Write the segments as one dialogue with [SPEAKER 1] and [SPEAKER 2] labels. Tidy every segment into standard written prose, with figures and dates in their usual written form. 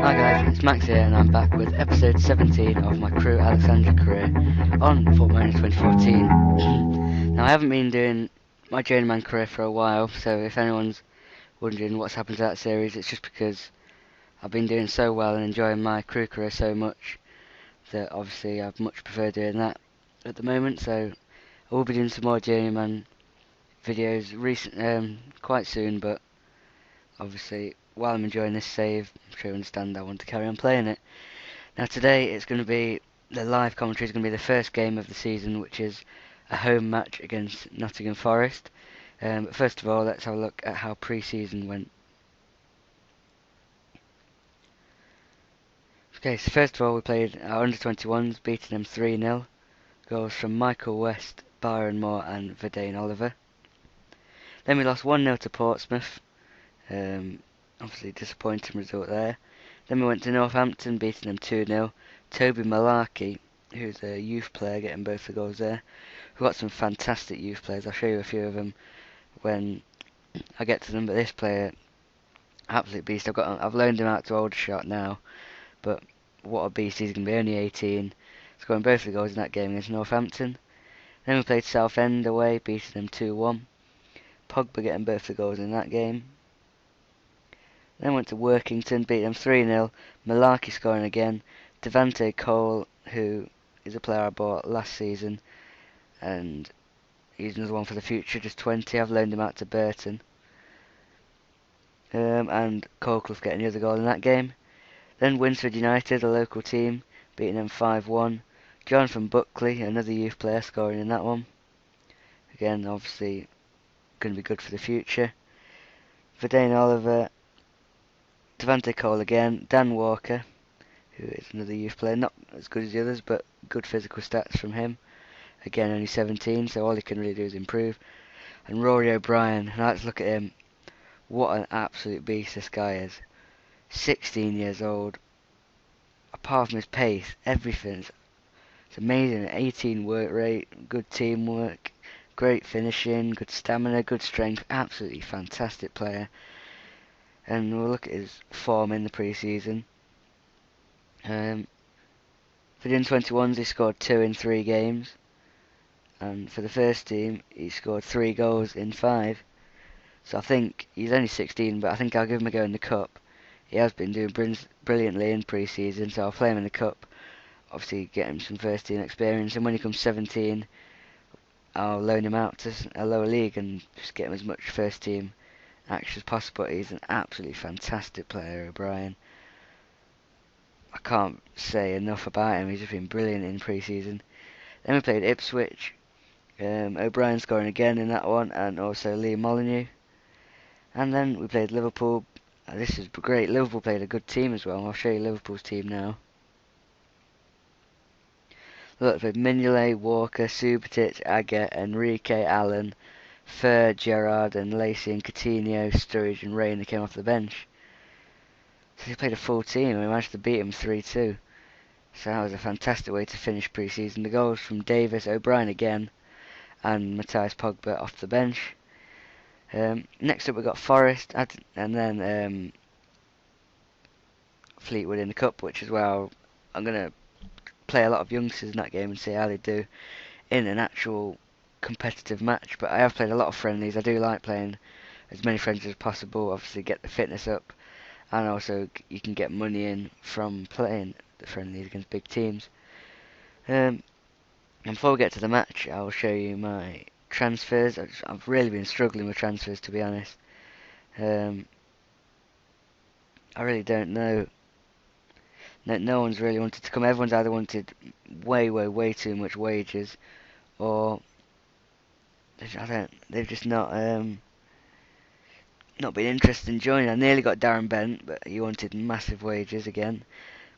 [SPEAKER 1] Hi guys, it's Max here and I'm back with episode 17 of my Crewe Alexandra career on Fort Minor 2014. Now I haven't been doing my journeyman career for a while, so if anyone's wondering what's happened to that series, it's just because I've been doing so well and enjoying my Crewe career so much that obviously I'd much prefer doing that at the moment, so I will be doing some more journeyman videos quite soon, but obviously while I'm enjoying this save, I'm sure you understand I want to carry on playing it. Now today it's going to be, the live commentary is going to be the first game of the season, which is a home match against Nottingham Forest. But first of all, let's have a look at how pre-season went. Okay, so first of all we played our under-21s, beating them 3-0. Goals from Michael West, Byron Moore and Verdane Oliver. Then we lost 1-0 to Portsmouth. Obviously disappointing result there. Then we went to Northampton, beating them 2-0. Toby Malarkey, who's a youth player, getting both the goals there. We've got some fantastic youth players. I'll show you a few of them when I get to them. But this player, absolute beast. I've loaned him out to Aldershot now, but what a beast he's going to be. Only 18, scoring both the goals in that game against Northampton. Then we played Southend away, beating them 2-1. Pogba getting both the goals in that game. Then went to Workington, beat them 3-0. Malarkey scoring again. Devante Cole, who is a player I bought last season, and he's another one for the future, just 20. I've loaned him out to Burton. And Colclough getting the other goal in that game. Then Winsford United, a local team, beating them 5-1. Jonathan Buckley, another youth player, scoring in that one. Again, obviously, going to be good for the future. Verdane Oliver, Devante Cole again, Dan Walker, who is another youth player, not as good as the others, but good physical stats from him. Again, only 17, so all he can really do is improve. And Rory O'Brien, now let's look at him. What an absolute beast this guy is. 16 years old. Apart from his pace, everything's it's amazing. 18 work rate, good teamwork, great finishing, good stamina, good strength. Absolutely fantastic player. And we'll look at his form in the pre-season. For the under-21s, he scored 2 in 3 games. And for the first team, he scored 3 goals in 5. So I think he's only 16, but I think I'll give him a go in the cup. He has been doing brilliantly in pre-season, so I'll play him in the cup. Obviously, get him some first team experience, and when he comes 17, I'll loan him out to a lower league and just get him as much first team action as possible. He's an absolutely fantastic player, O'Brien. I can't say enough about him. He's just been brilliant in pre-season. Then we played Ipswich. O'Brien scoring again in that one, and also Lee Molyneux. And then we played Liverpool. This is great. Liverpool played a good team as well. I'll show you Liverpool's team now. Look, we played Mignolet, Walker, Subotic, Agger, Enrique, Allen, Fer, Gerrard, and Lacey, and Coutinho, Sturridge, and Rayner came off the bench. So he played a full team and we managed to beat him 3-2. So that was a fantastic way to finish pre-season. The goals from Davis, O'Brien again, and Matthias Pogba off the bench. Next up we got Forest, and then Fleetwood in the cup, which is where I'm going to play a lot of youngsters in that game and see how they do in an actual competitive match. But I have played a lot of friendlies. I do like playing as many friendlies as possible, obviously get the fitness up, and also you can get money in from playing the friendlies against big teams. And before we get to the match, I'll show you my transfers. I've really been struggling with transfers, to be honest. I really don't know. No one's really wanted to come. Everyone's either wanted way too much wages, or they've just not been interested in joining. I nearly got Darren Bent, but he wanted massive wages again.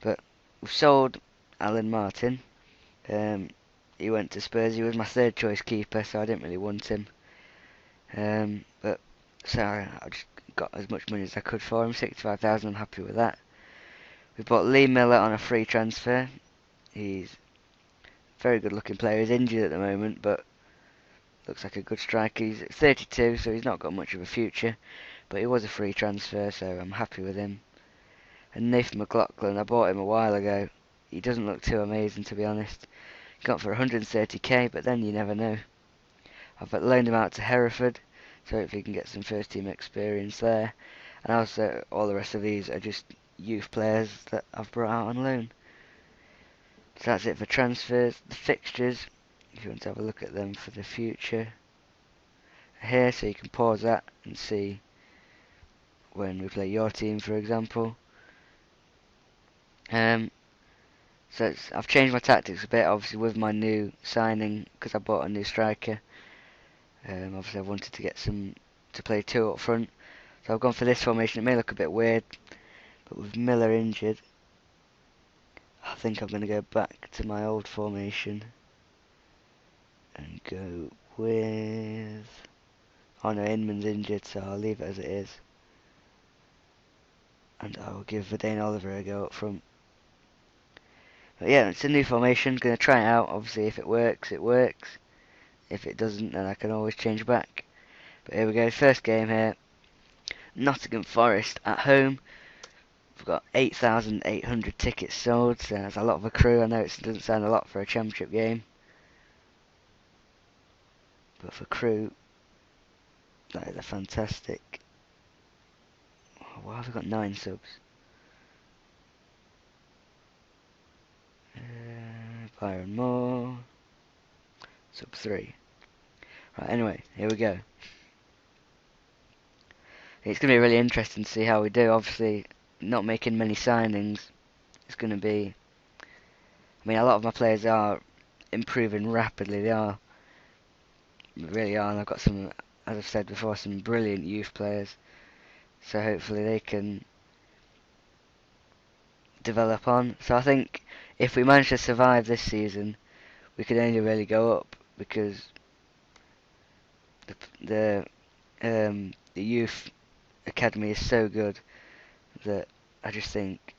[SPEAKER 1] But we've sold Alan Martin. He went to Spurs. He was my third choice keeper, so I didn't really want him. But so I just got as much money as I could for him. 65,000. I'm happy with that. We bought Lee Miller on a free transfer. He's a very good looking player. He's injured at the moment, but looks like a good striker. He's 32, so he's not got much of a future, but he was a free transfer, so I'm happy with him. And Nathan McLaughlin, I bought him a while ago. He doesn't look too amazing, to be honest. Got for 130k, but then you never know. I've loaned him out to Hereford, so hopefully he can get some first team experience there. And also, all the rest of these are just youth players that I've brought out on loan. So that's it for transfers. The fixtures, if you want to have a look at them for the future, here, so you can pause that and see when we play your team, for example. So I've changed my tactics a bit, obviously, with my new signing, because I bought a new striker. Obviously, I wanted to get to play two up front. So I've gone for this formation. It may look a bit weird, but with Miller injured, I think I'm going to go back to my old formation and go with... Oh no, Inman's injured, so I'll leave it as it is. And I'll give Verdane Oliver a go up front. But yeah, it's a new formation. Going to try it out. Obviously, if it works, it works. If it doesn't, then I can always change back. But here we go, first game here. Nottingham Forest at home. We've got 8,800 tickets sold, so that's a lot for Crewe. I know it doesn't sound a lot for a championship game, but for Crewe, that is a fantastic... Oh, why have we got 9 subs? Byron Moore, sub 3. Right, anyway, here we go. It's going to be really interesting to see how we do. Obviously, not making many signings. It's going to be... I mean, a lot of my players are improving rapidly. They really are. And I've got some, as I've said before, some brilliant youth players. So hopefully they can develop on. So I think if we manage to survive this season, we could only really go up, because the youth academy is so good that I just think,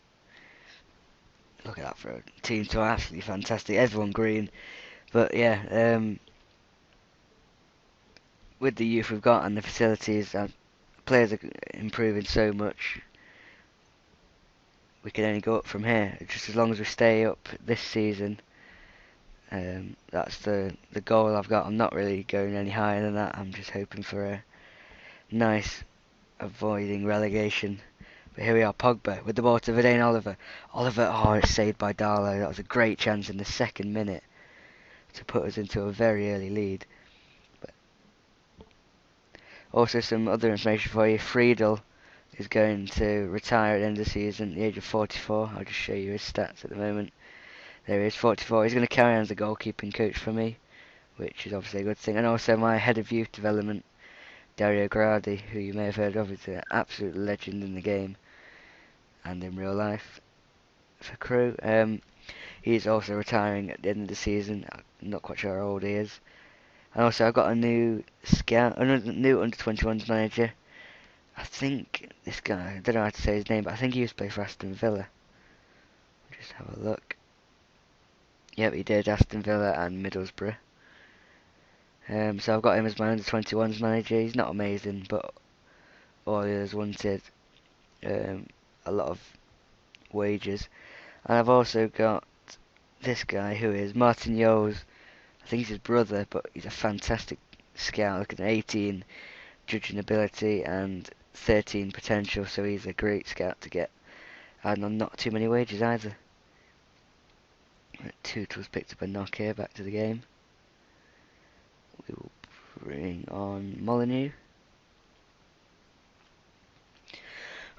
[SPEAKER 1] look at that for a team to absolutely fantastic. Everyone green, but yeah, with the youth we've got and the facilities, players are improving so much. We can only go up from here. Just as long as we stay up this season, that's the goal I've got. I'm not really going any higher than that. I'm just hoping for a nice avoiding relegation. But here we are, Pogba with the ball to Verdane Oliver. Oliver, oh, it's saved by Darlow. That was a great chance in the second minute to put us into a very early lead. But also some other information for you. Friedel is going to retire at the end of the season at the age of 44. I'll just show you his stats at the moment. There he is, 44. He's going to carry on as a goalkeeping coach for me, which is obviously a good thing. And also my head of youth development, Dario Gradi, who you may have heard of, is an absolute legend in the game and in real life for Crewe. He's also retiring at the end of the season. I'm not quite sure how old he is. And also I've got a new scout, a new under-21s manager. I think this guy, I don't know how to say his name, but I think he used to play for Aston Villa. Just have a look. Yep, he did, Aston Villa and Middlesbrough. So I've got him as my under-21s manager. He's not amazing, but all he has wanted a lot of wages. And I've also got this guy who is Martin Yo's, I think he's his brother, but he's a fantastic scout. Look at 18 judging ability and 13 potential, so he's a great scout to get. And not too many wages either. Toot was picked up a knock here, back to the game. We will bring on Molyneux.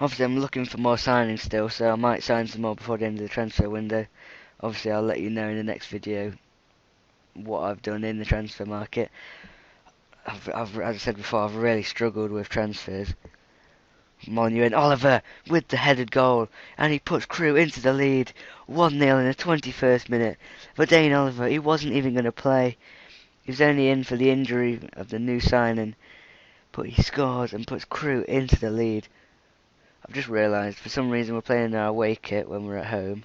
[SPEAKER 1] Obviously I'm looking for more signings still, so I might sign some more before the end of the transfer window. Obviously I'll let you know in the next video what I've done in the transfer market. As I said before, I've really struggled with transfers. Molyneux and Oliver with the headed goal, and he puts Crewe into the lead, 1-0 in the 21st minute. But Dane Oliver, he wasn't even going to play. He was only in for the injury of the new signing, but he scores and puts Crewe into the lead. I've just realised for some reason we're playing in our away kit when we're at home,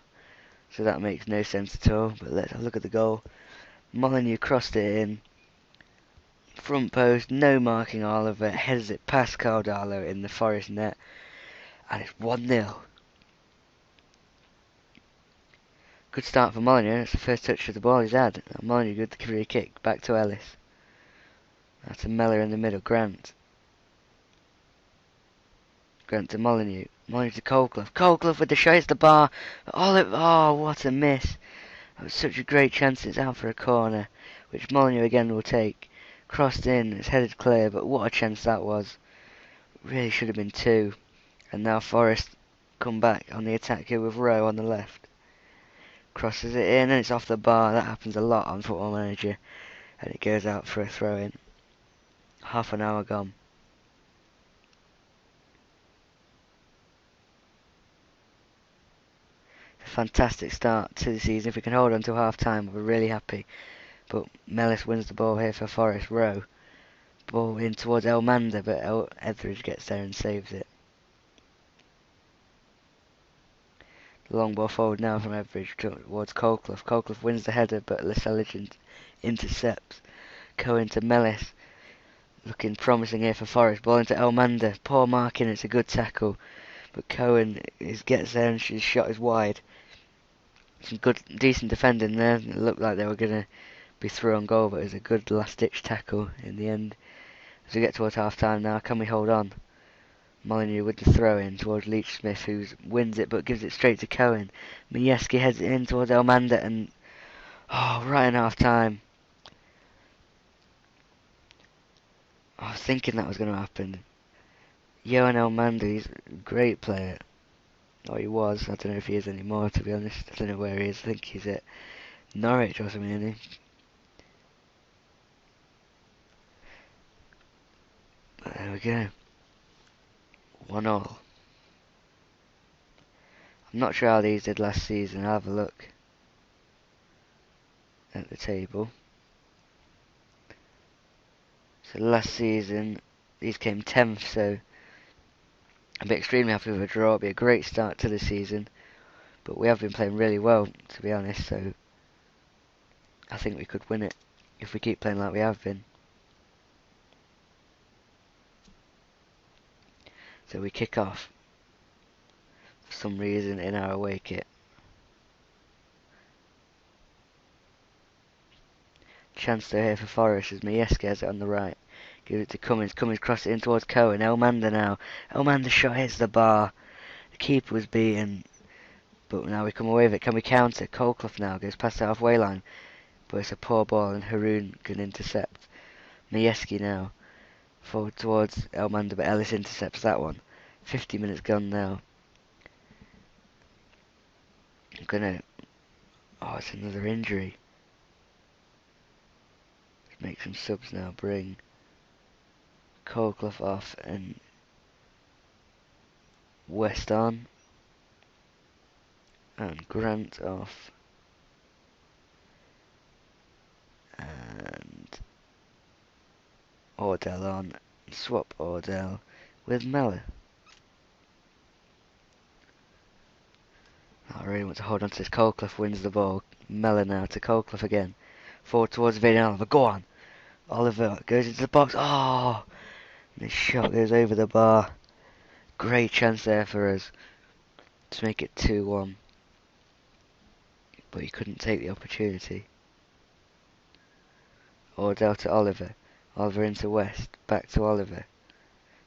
[SPEAKER 1] so that makes no sense at all. But let's have a look at the goal. Molyneux crossed it in, front post, no marking Oliver, heads it past Darlow in the Forest net, and it's 1-0. Good start for Molyneux. It's the first touch of the ball he's had. Molyneux good the free kick. Back to Ellis. Now to Mellor in the middle. Grant. Grant to Molyneux. Molyneux to Coleclough. Coleclough with the shot. It's the bar. Oh, what a miss. That was such a great chance. It's out for a corner, which Molyneux again will take. Crossed in. It's headed clear, but what a chance that was. Really should have been two. And now Forest come back on the attack here with Rowe on the left. Crosses it in and it's off the bar. That happens a lot on Football Manager. And it goes out for a throw in. Half an hour gone. A fantastic start to the season. If we can hold on to half time, we're really happy. But Mellis wins the ball here for Forest. Rowe. Ball in towards Elmander, but Etheridge gets there and saves it. The long ball forward now from Etheridge towards Coleclough. Coleclough wins the header, but Lascelles intercepts. Cohen to Mellis. Looking promising here for Forest. Ball into Elmander. Poor marking. It's a good tackle. But Cohen gets there and his shot is wide. Some good, decent defending there. It looked like they were going to be through on goal, but it was a good last-ditch tackle in the end. As we get towards half-time now, can we hold on? Molyneux with the throw-in towards Leach-Smith, who wins it but gives it straight to Cohen. Majewski heads it in towards Elmander and... Oh, right in half-time. I was thinking that was going to happen. Johan Elmander, he's a great player. Or he was. I don't know if he is anymore, to be honest. I don't know where he is. I think he's at Norwich or something, isn't he? But there we go. 1-1. I'm not sure how these did last season. I'll have a look at the table. So last season, these came 10th, so I'd be extremely happy with a draw. It'd be a great start to the season. But we have been playing really well, to be honest, so I think we could win it if we keep playing like we have been. So we kick off for some reason in our away kit. Chance though here for Forest as Majewski has it on the right. Gives it to Cummins. Cummins crosses it in towards Cohen. Elmander now. Elmander's shot hits the bar. The keeper was beaten. But now we come away with it. Can we counter? Coleclough now goes past the halfway line. But it's a poor ball and Haroun can intercept. Majewski now. Forward towards Elmander, but Ellis intercepts that one. 50 minutes gone now. I'm gonna... Oh, it's another injury. Let's make some subs now. Bring Coleclough off and West on. And Grant off. And Ordell on. Swap Ordell with Mellor. I really want to hold on to this. Coleclough wins the ball. Mellor now to Coleclough again. Forward towards Vayne Oliver. Go on. Oliver goes into the box. Oh! And his shot goes over the bar. Great chance there for us to make it 2-1. But he couldn't take the opportunity. Ordell to Oliver. Oliver into West. Back to Oliver.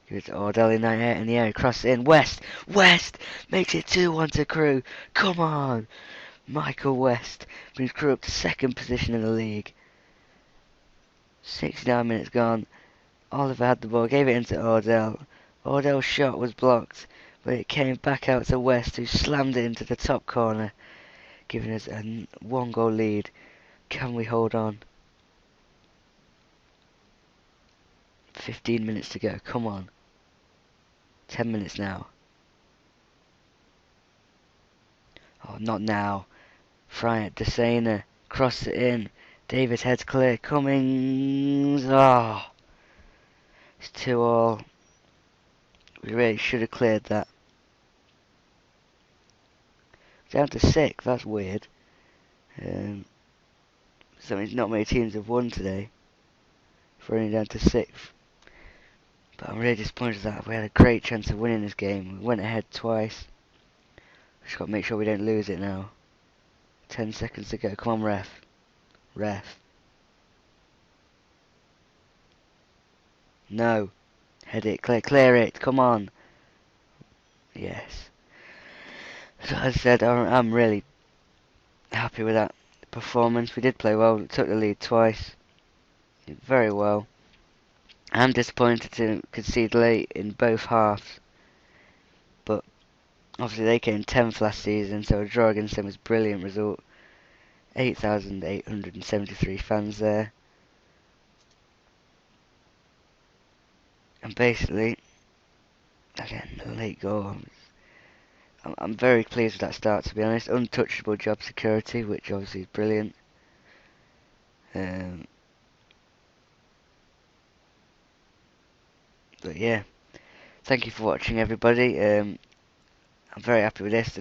[SPEAKER 1] Give it to Ordell in the air. Cross it in. West! West! Makes it 2-1 to Crewe. Come on! Michael West brings Crewe up to second position in the league. 69 minutes gone. Oliver had the ball. Gave it into Ordell. Ordell's shot was blocked. But it came back out to West, who slammed it into the top corner. Giving us a 1-goal lead. Can we hold on? 15 minutes to go. Come on. 10 minutes now. Oh, not now. Fry it. Desena. Cross it in. Davis heads clear. Cummings. Oh. It's 2-2. We really should have cleared that. Down to 6. That's weird. So means not many teams have won today. We're only down to 6th. But I'm really disappointed that we had a great chance of winning this game. We went ahead twice. Just got to make sure we don't lose it now. 10 seconds to go. Come on, ref. Ref. No. Head it. Clear it. Come on. Yes. So as I said, I'm really happy with that performance. We did play well. We took the lead twice. Did very well. I'm disappointed to concede late in both halves. But obviously they came 10th last season, so a draw against them was a brilliant result. 8,873 fans there. And basically, again, the late goal. I'm very pleased with that start, to be honest. Untouchable job security, which obviously is brilliant. But yeah, thank you for watching, everybody. I'm very happy with this.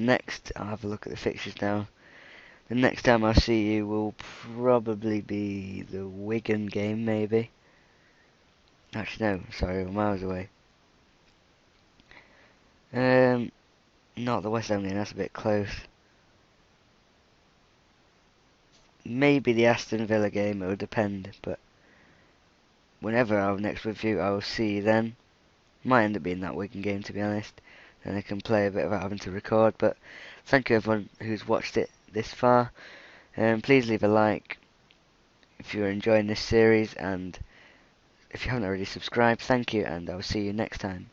[SPEAKER 1] I'll have a look at the fixtures now. The next time I'll see you will probably be the Wigan game, maybe. Actually, no, sorry, we're miles away. Not the West Ham game, that's a bit close. Maybe the Aston Villa game, it will depend, but whenever I'll next review, I will see you then. Might end up being that Wigan game, to be honest. Then I can play a bit without having to record, but thank you everyone who's watched it this far. Please leave a like if you're enjoying this series, and if you haven't already subscribed, thank you, and I'll see you next time.